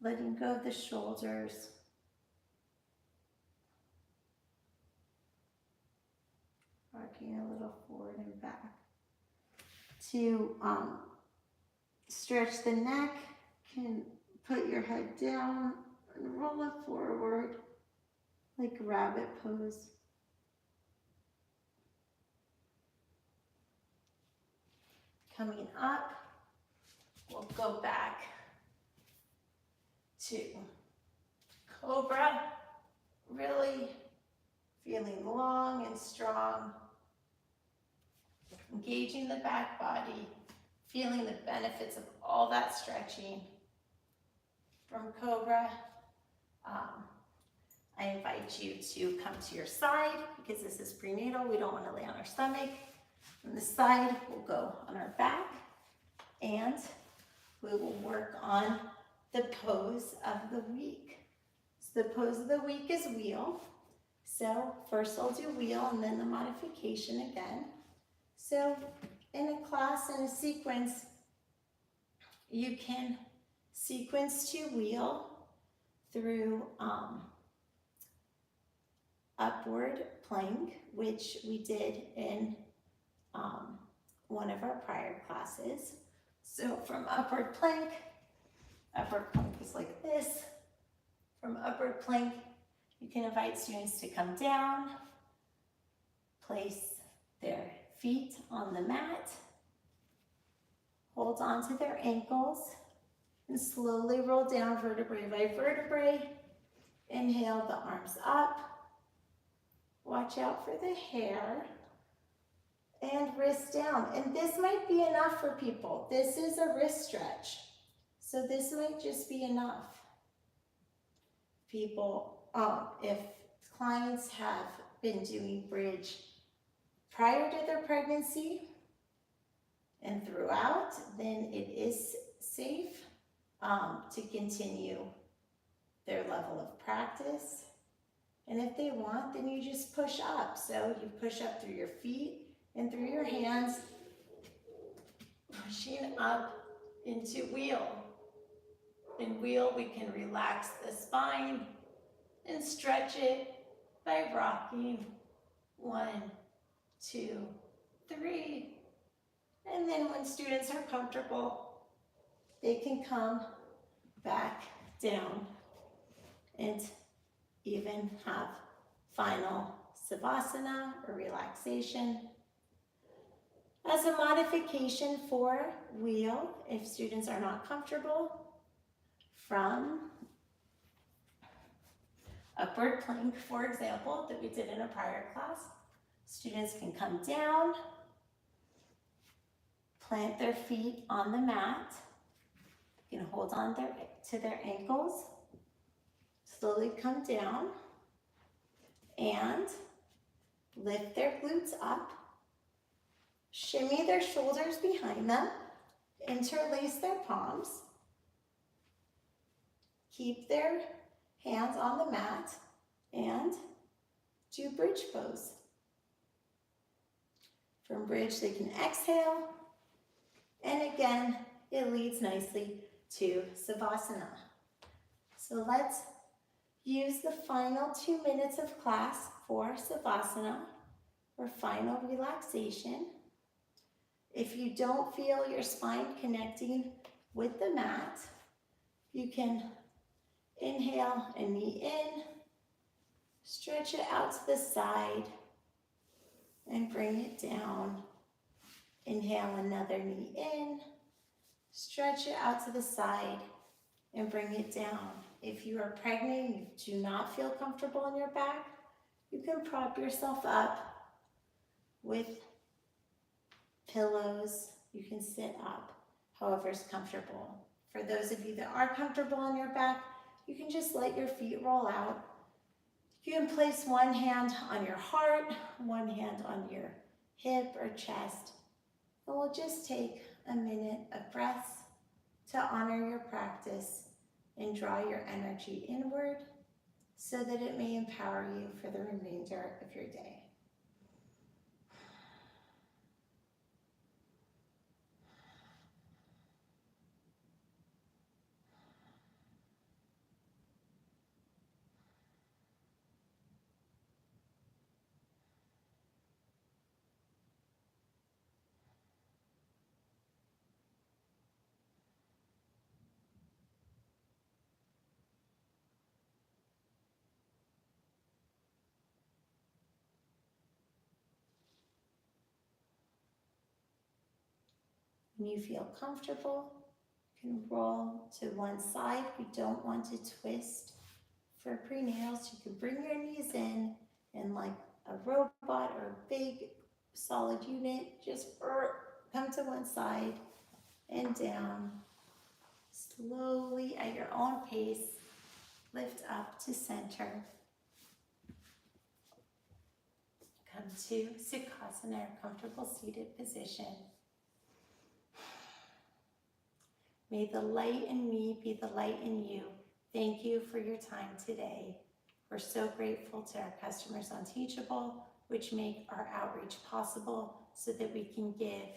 Letting go of the shoulders. Rocking a little forward and back. To stretch the neck, can put your head down and roll it forward like rabbit pose. Coming up, we'll go back to cobra, really feeling long and strong, engaging the back body, feeling the benefits of all that stretching. From cobra, I invite you to come to your side because this is prenatal. We don't want to lay on our stomach. On the side, we'll go on our back and we will work on the pose of the week. So the pose of the week is wheel. So first I'll do wheel and then the modification again. So in a class, in a sequence, you can sequence to wheel through upward plank, which we did in one of our prior classes. So from upward plank is like this. From upward plank, you can invite students to come down, place their feet on the mat, hold on to their ankles, and slowly roll down vertebrae by vertebrae. Inhale the arms up. Watch out for the hair. And wrist down. And this might be enough for people. This is a wrist stretch. So this might just be enough. People, if clients have been doing bridge prior to their pregnancy and throughout, then it is safe to continue their level of practice. And if they want, then you just push up. So you push up through your feet and through your hands, pushing up into wheel. In wheel, we can relax the spine and stretch it by rocking 1, 2, 3. And then when students are comfortable, they can come back down and even have final Savasana or relaxation. As a modification for wheel, if students are not comfortable, from upward plank, for example, that we did in a prior class, students can come down, plant their feet on the mat, you can hold on to their ankles, slowly come down, and lift their glutes up, shimmy their shoulders behind them, interlace their palms, keep their hands on the mat, and do bridge pose. From bridge, they can exhale, and again, it leads nicely to Savasana. So let's use the final 2 minutes of class for Savasana, for final relaxation. If you don't feel your spine connecting with the mat, you can inhale a knee in, stretch it out to the side, and bring it down. Inhale another knee in, stretch it out to the side, and bring it down. If you are pregnant and you do not feel comfortable in your back, you can prop yourself up with pillows. You can sit up however is comfortable. For those of you that are comfortable on your back, you can just let your feet roll out. You can place one hand on your heart, one hand on your hip or chest. And we'll just take a minute of breaths to honor your practice and draw your energy inward so that it may empower you for the remainder of your day. When you feel comfortable, you can roll to one side. We don't want to twist. For prenatals, you can bring your knees in and like a robot or a big solid unit, just come to one side and down. Slowly at your own pace, lift up to center. Come to Sukhasana, or comfortable seated position. May the light in me be the light in you. Thank you for your time today. We're so grateful to our customers on Teachable, which make our outreach possible so that we can give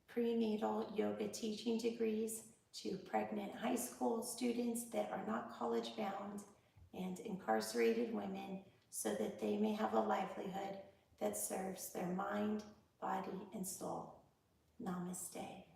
prenatal yoga teaching degrees to pregnant high school students that are not college bound and incarcerated women so that they may have a livelihood that serves their mind, body, and soul. Namaste.